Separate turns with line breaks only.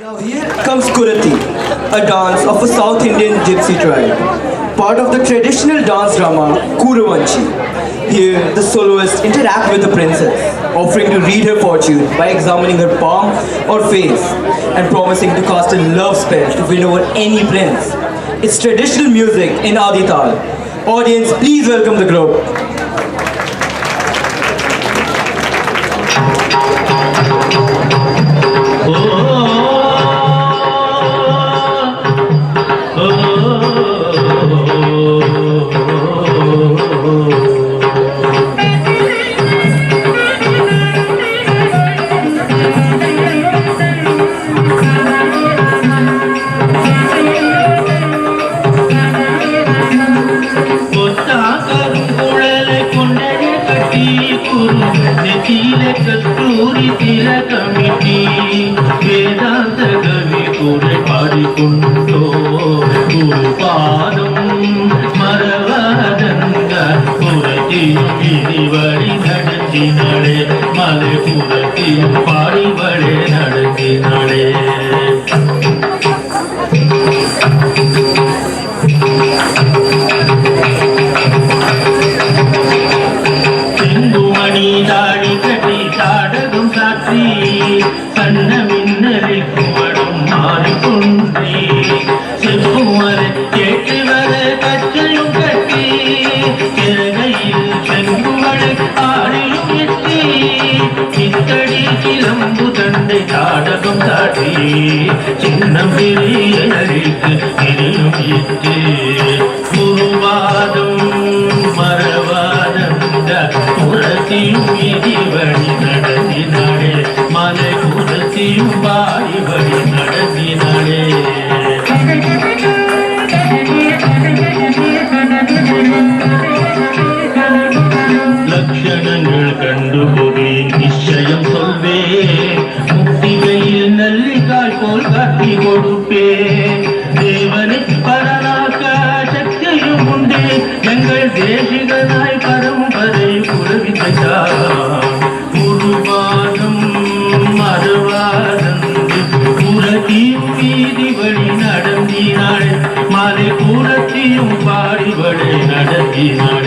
Now here comes Kurati, a dance of a South Indian gypsy tribe, part of the traditional dance drama Kuruvanchi. Here the soloists interact with the princess, offering to read her fortune by examining her palm or face and promising to cast a love spell to win over any prince. It's traditional music in Adital. Audience, please welcome the group.
कस्तूरी तिलकमिति वेदांत कवि कुरे पाडिकुंडो गुरुपादं मरवदंग पुरति गिरिवरि नडचिनडे मले पुरति पाडिवळे नडचिनडे சின்னம் பெரியருக்கு திரும்பிட்டு குருவாதம் மரவாதந்த புறத்தியும் விதிவழி நடத்தினாளே மலை புறத்தியும் பாடி வழி நடத்தினாளே லட்சணங்கள் கண்டுகொடி நிச்சயம் சொல்வே முக்திகையில் நல்லிக்காய் போல் காட்டி கொடுப்பே தேவனை பரலாக்க சக்தியும் உண்டே எங்கள் தேசிகனாய் பரம்பரை புறவித்தார் குருவாதம் மறுவாதந்து புறத்தியும் வீதி வழி நடத்தினாள் மாலை கூடத்தியும் பாடி வழி நடத்தினாள்